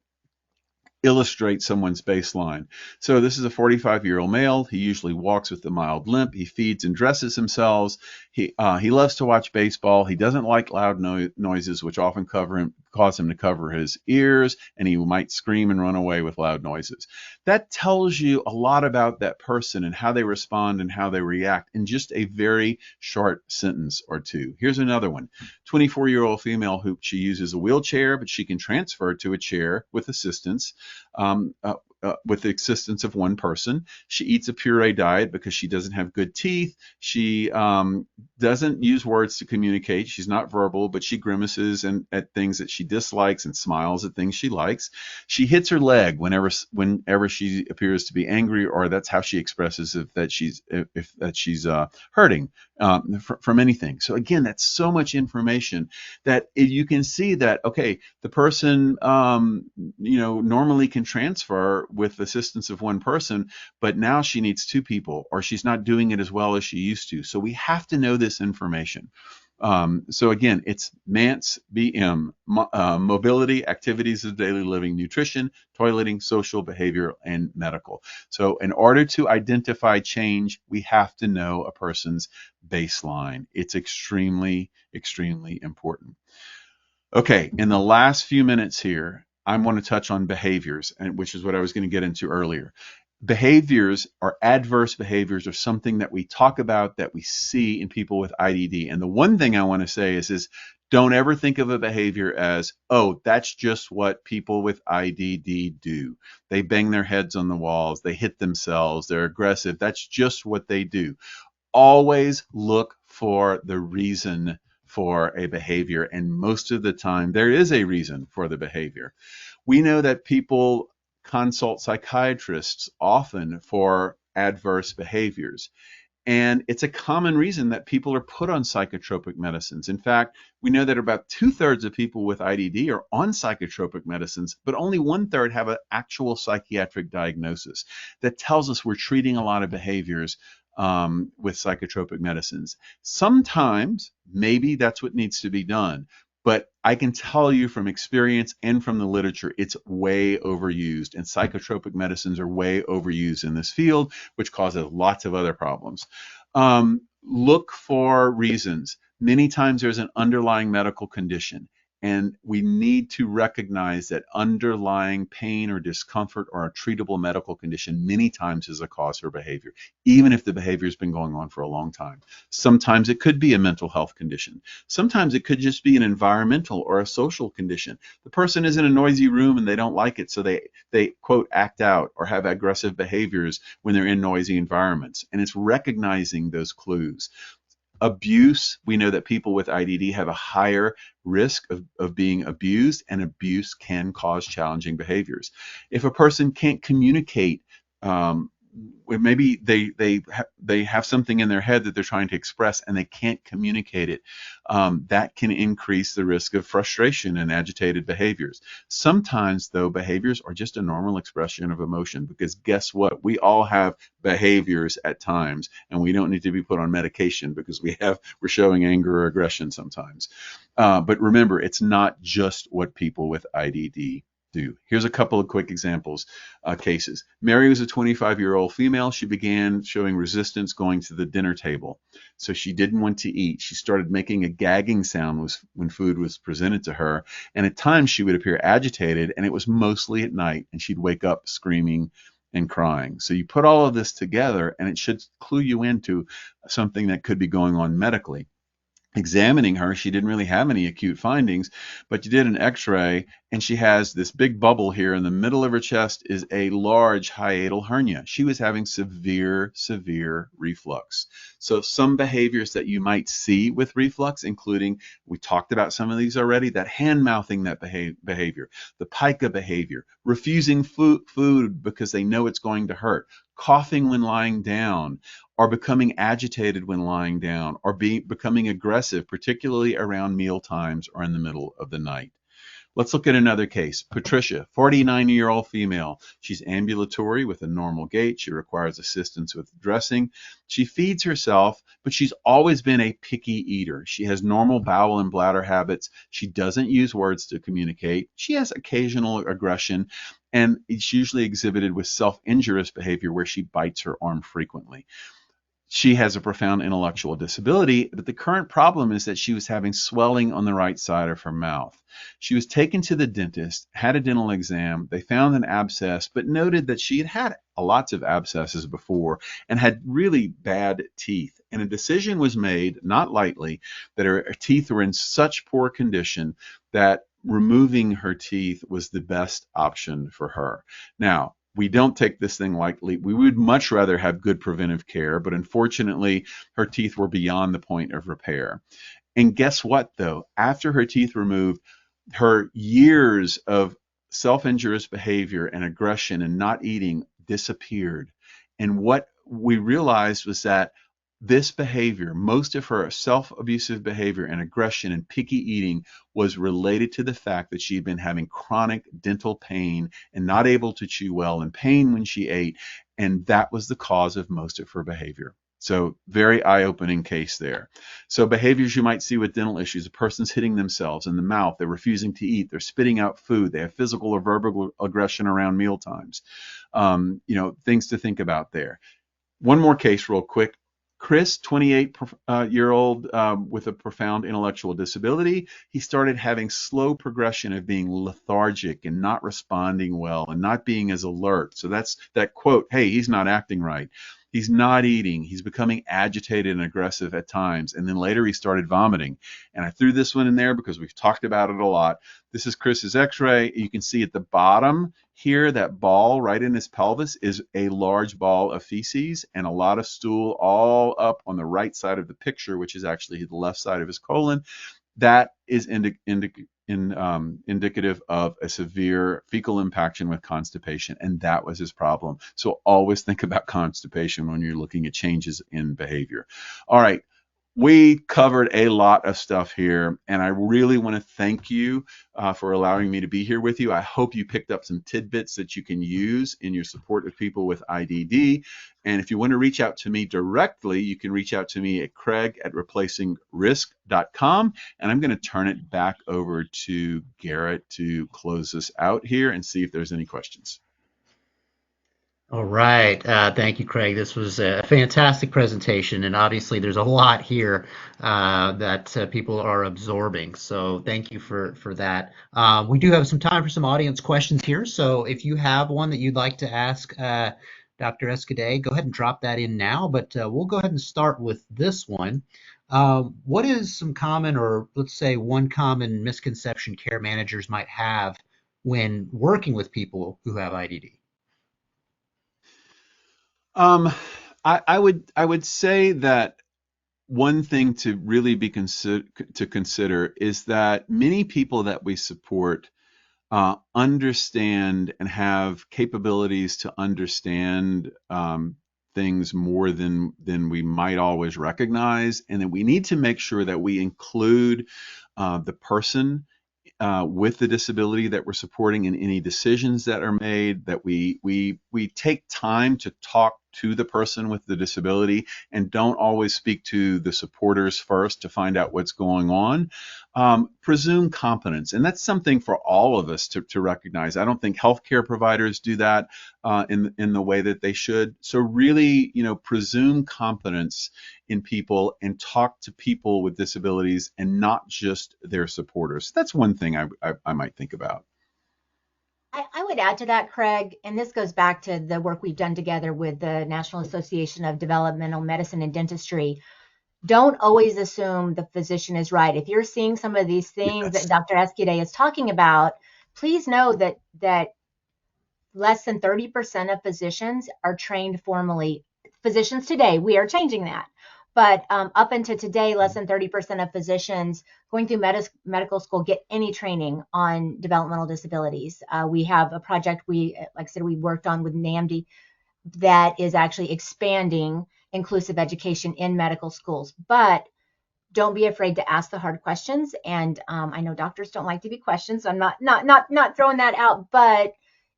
illustrate someone's baseline. So this is a 45-year-old male. He usually walks with a mild limp. He feeds and dresses himself. He loves to watch baseball. He doesn't like loud noises, which often cause him to cover his ears, and he might scream and run away with loud noises. That tells you a lot about that person and how they respond and how they react in just a very short sentence or two. Here's another one. 24-year-old female who she uses a wheelchair, but she can transfer to a chair with assistance. With the assistance of one person. She eats a puree diet because she doesn't have good teeth. She doesn't use words to communicate. She's not verbal, but she grimaces at things that she dislikes and smiles at things she likes. She hits her leg whenever she appears to be angry, or that's how she expresses that she's hurting from anything. So again, that's so much information that you can see that, okay, the person normally can transfer with assistance of one person, but now she needs two people, or she's not doing it as well as she used to. So we have to know this information. So again, it's MANTS, BM, mobility, activities of daily living, nutrition, toileting, social, behavioral, and medical. So in order to identify change, we have to know a person's baseline. It's extremely, extremely important. Okay, in the last few minutes here, I want to touch on behaviors, which is what I was going to get into earlier. Behaviors or adverse behaviors are something that we talk about, that we see in people with IDD. And the one thing I want to say is don't ever think of a behavior as, oh, that's just what people with IDD do. They bang their heads on the walls, they hit themselves, they're aggressive. That's just what they do. Always look for the reason for a behavior, and most of the time there is a reason for the behavior. We know that people consult psychiatrists often for adverse behaviors, and it's a common reason that people are put on psychotropic medicines. In fact, we know that about 2/3 of people with IDD are on psychotropic medicines, but only 1/3 have an actual psychiatric diagnosis. That tells us we're treating a lot of behaviors with psychotropic medicines. Sometimes, maybe that's what needs to be done. But I can tell you from experience and from the literature, it's way overused, and psychotropic medicines are way overused in this field, which causes lots of other problems. Look for reasons. Many times there's an underlying medical condition, and we need to recognize that underlying pain or discomfort or a treatable medical condition many times is a cause for behavior, even if the behavior has been going on for a long time. Sometimes it could be a mental health condition. Sometimes it could just be an environmental or a social condition. The person is in a noisy room and they don't like it, so they quote, act out or have aggressive behaviors when they're in noisy environments. And it's recognizing those clues. Abuse, we know that people with IDD have a higher risk of being abused, and abuse can cause challenging behaviors. If a person can't communicate, maybe they have something in their head that they're trying to express and they can't communicate it, that can increase the risk of frustration and agitated behaviors. Sometimes, though, behaviors are just a normal expression of emotion, because guess what? We all have behaviors at times, and we don't need to be put on medication because we're showing anger or aggression sometimes. But remember, it's not just what people with IDD do. Here's a couple of quick examples, cases. Mary was a 25-year-old female. She began showing resistance going to the dinner table. So she didn't want to eat. She started making a gagging sound when food was presented to her. And at times she would appear agitated, and it was mostly at night, and she'd wake up screaming and crying. So you put all of this together, and it should clue you into something that could be going on medically. Examining her, she didn't really have any acute findings, but you did an x-ray, and she has this big bubble here in the middle of her chest is a large hiatal hernia. She was having severe reflux. So some behaviors that you might see with reflux, including, we talked about some of these already, that hand mouthing, that behavior, the pica behavior, refusing food because they know it's going to hurt, coughing when lying down, or becoming agitated when lying down, or becoming aggressive, particularly around meal times or in the middle of the night. Let's look at another case. Patricia, 49-year-old female. She's ambulatory with a normal gait. She requires assistance with dressing. She feeds herself, but she's always been a picky eater. She has normal bowel and bladder habits. She doesn't use words to communicate. She has occasional aggression, and it's usually exhibited with self-injurious behavior where she bites her arm frequently. She has a profound intellectual disability, but the current problem is that she was having swelling on the right side of her mouth. She was taken to the dentist, had a dental exam. They found an abscess, but noted that she had had lots of abscesses before and had really bad teeth. And a decision was made, not lightly, that her teeth were in such poor condition that removing her teeth was the best option for her. Now, we don't take this thing lightly. We would much rather have good preventive care, but unfortunately, her teeth were beyond the point of repair. And guess what, though? After her teeth removed, her years of self-injurious behavior and aggression and not eating disappeared. And what we realized was that this behavior, most of her self-abusive behavior and aggression and picky eating, was related to the fact that she had been having chronic dental pain and not able to chew well and pain when she ate. And that was the cause of most of her behavior. So very eye-opening case there. So behaviors you might see with dental issues: a person's hitting themselves in the mouth, they're refusing to eat, they're spitting out food, they have physical or verbal aggression around meal times. Things to think about there. One more case real quick. Chris, 28-year-old with a profound intellectual disability. He started having slow progression of being lethargic and not responding well and not being as alert. So that's that quote, hey, he's not acting right. He's not eating. He's becoming agitated and aggressive at times. And then later he started vomiting. And I threw this one in there because we've talked about it a lot. This is Chris's x-ray. You can see at the bottom here, that ball right in his pelvis is a large ball of feces and a lot of stool all up on the right side of the picture, which is actually the left side of his colon. That is indicative of a severe fecal impaction with constipation, and that was his problem. So always think about constipation when you're looking at changes in behavior. All right. We covered a lot of stuff here, and I really want to thank you for allowing me to be here with you. I hope you picked up some tidbits that you can use in your support of people with IDD. And if you want to reach out to me directly, you can reach out to me at craig@replacingrisk.com. And I'm going to turn it back over to Garrett to close this out here and see if there's any questions.
All right. Thank you, Craig. This was a fantastic presentation, and obviously there's a lot here that people are absorbing. So thank you for that. We do have some time for some audience questions here. So if you have one that you'd like to ask Dr. Escudé, go ahead and drop that in now. But we'll go ahead and start with this one. What is some common, or let's say one common misconception care managers might have when working with people who have IDD?
I would say that one thing to really be consider is that many people that we support understand and have capabilities to understand things more than we might always recognize, and that we need to make sure that we include the person with the disability that we're supporting in any decisions that are made, that we take time to talk to the person with the disability and don't always speak to the supporters first to find out what's going on. Presume competence, and that's something for all of us to recognize. I don't think healthcare providers do that in the way that they should. So really, presume competence in people and talk to people with disabilities and not just their supporters. That's one thing I might think about.
I would add to that, Craig, and this goes back to the work we've done together with the National Association of Developmental Medicine and Dentistry. Don't always assume the physician is right. If you're seeing some of these things that Dr. Escudé is talking about, please know that less than 30% of physicians are trained formally. Physicians today, we are changing that. But up until today, less than 30% of physicians going through medical school get any training on developmental disabilities. We have a project like I said, we worked on with NAMD that is actually expanding inclusive education in medical schools. But don't be afraid to ask the hard questions. And I know doctors don't like to be questioned, so I'm not throwing that out. But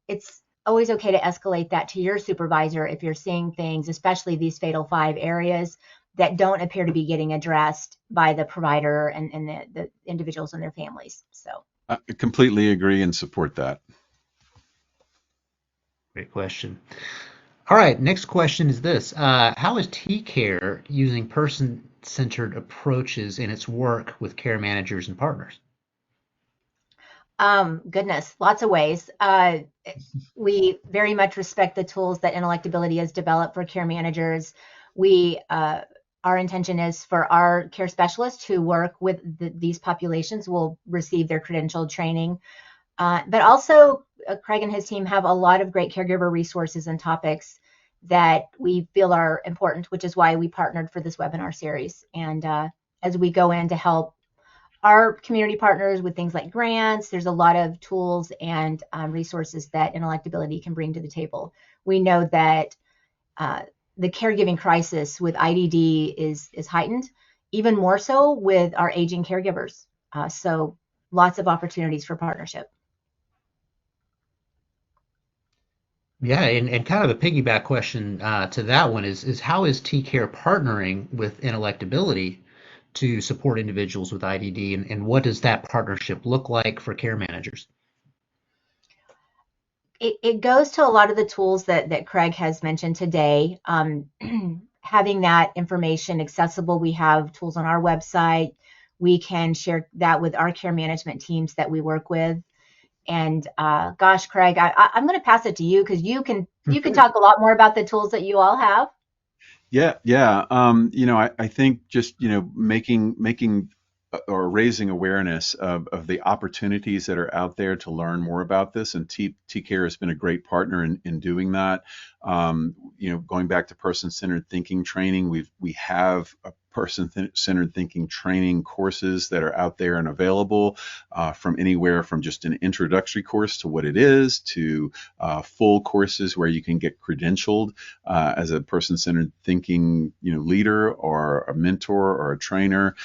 it's always okay to escalate that to your supervisor if you're seeing things, especially these fatal 5 areas that don't appear to be getting addressed by the provider and the individuals and their families. So
I completely agree and support that.
Great question. All right, next question is this. How is TCARE using person-centered approaches in its work with care managers and partners?
Goodness, lots of ways. We very much respect the tools that IntellectAbility has developed for care managers. Our intention is for our care specialists who work with these populations will receive their credentialed training. But also, Craig and his team have a lot of great caregiver resources and topics that we feel are important, which is why we partnered for this webinar series. And as we go in to help our community partners with things like grants, there's a lot of tools and resources that IntellectAbility can bring to the table. We know that the caregiving crisis with IDD is heightened, even more so with our aging caregivers. So lots of opportunities for partnership.
Yeah, and kind of a piggyback question to that one is how is TCARE partnering with IntellectAbility to support individuals with IDD, and what does that partnership look like for care managers?
It goes to a lot of the tools that Craig has mentioned today. Having that information accessible, we have tools on our website. We can share that with our care management teams that we work with. And gosh, Craig, I'm going to pass it to you because you can talk a lot more about the tools that you all have.
Yeah, yeah. I think just, making or raising awareness of the opportunities that are out there to learn more about this, and TCARE has been a great partner in doing that. Going back to person-centered thinking training, we have a person-centered thinking training courses that are out there and available, from anywhere from just an introductory course to what it is to full courses where you can get credentialed as a person-centered thinking, leader or a mentor or a trainer.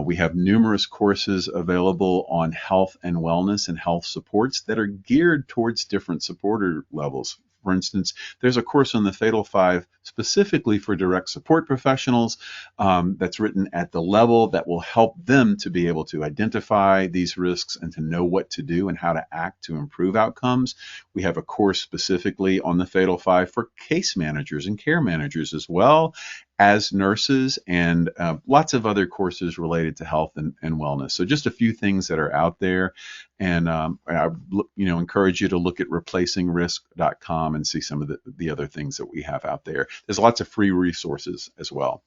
We have numerous courses available on health and wellness and health supports that are geared towards different supporter levels. For instance, there's a course on the Fatal Five specifically for direct support professionals, that's written at the level that will help them to be able to identify these risks and to know what to do and how to act to improve outcomes. We have a course specifically on the Fatal Five for case managers and care managers, as well as nurses, and lots of other courses related to health and wellness. So just a few things that are out there. And I encourage you to look at replacingrisk.com and see some of the other things that we have out there. There's lots of free resources as well.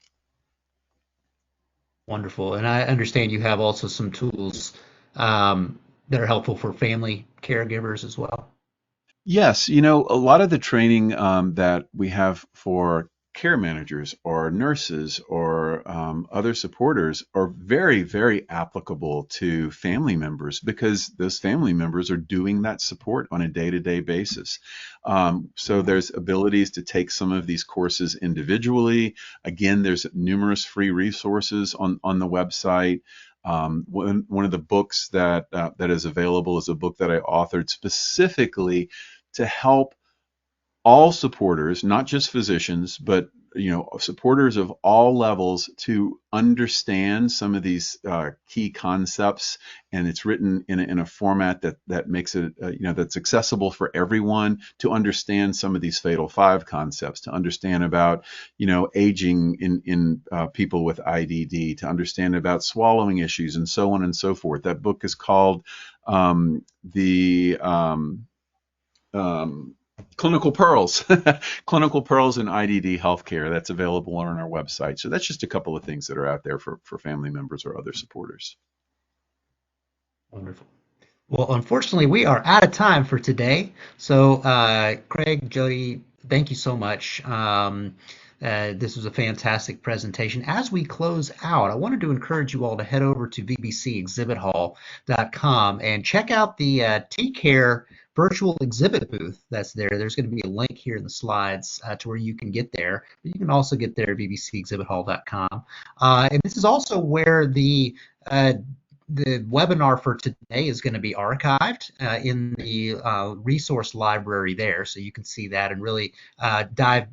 Wonderful. And I understand you have also some tools that are helpful for family caregivers as well.
Yes, a lot of the training that we have for care managers or nurses or other supporters are very, very applicable to family members because those family members are doing that support on a day-to-day basis. So there's abilities to take some of these courses individually. Again, there's numerous free resources on the website. One of the books that is available is a book that I authored specifically to help all supporters, not just physicians, but supporters of all levels, to understand some of these key concepts. And it's written in a format that makes it that's accessible for everyone to understand some of these fatal five concepts, to understand about aging in people with IDD, to understand about swallowing issues, and so on and so forth. That book is called the Clinical Pearls, Clinical Pearls in IDD Healthcare. That's available on our website. So that's just a couple of things that are out there for family members or other supporters.
Wonderful. Well, unfortunately, we are out of time for today. So, Craig, Jody, thank you so much. This was a fantastic presentation. As we close out, I wanted to encourage you all to head over to vbcexhibithall.com and check out the TCARE virtual exhibit booth that's there. There's going to be a link here in the slides to where you can get there. But you can also get there at vbcexhibithall.com. And this is also where the webinar for today is going to be archived in the resource library there, so you can see that and really dive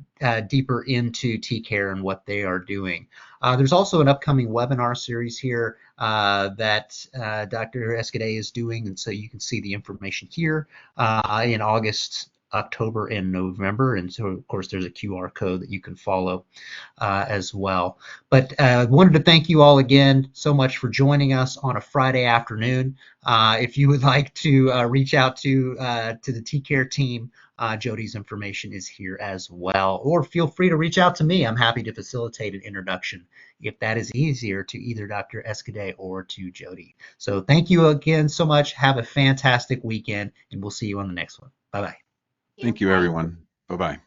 deeper into TCARE and what they are doing. There's also an upcoming webinar series here that Dr. Escudé is doing, and so you can see the information here in August, October, and November. And so, of course, there's a QR code that you can follow as well. But wanted to thank you all again so much for joining us on a Friday afternoon. If you would like to reach out to the TCARE team, Jodi's information is here as well. Or feel free to reach out to me. I'm happy to facilitate an introduction if that is easier to either Dr. Escudé or to Jodi. So thank you again so much. Have a fantastic weekend, and we'll see you on the next one. Bye-bye.
Thank you, everyone. Bye-bye.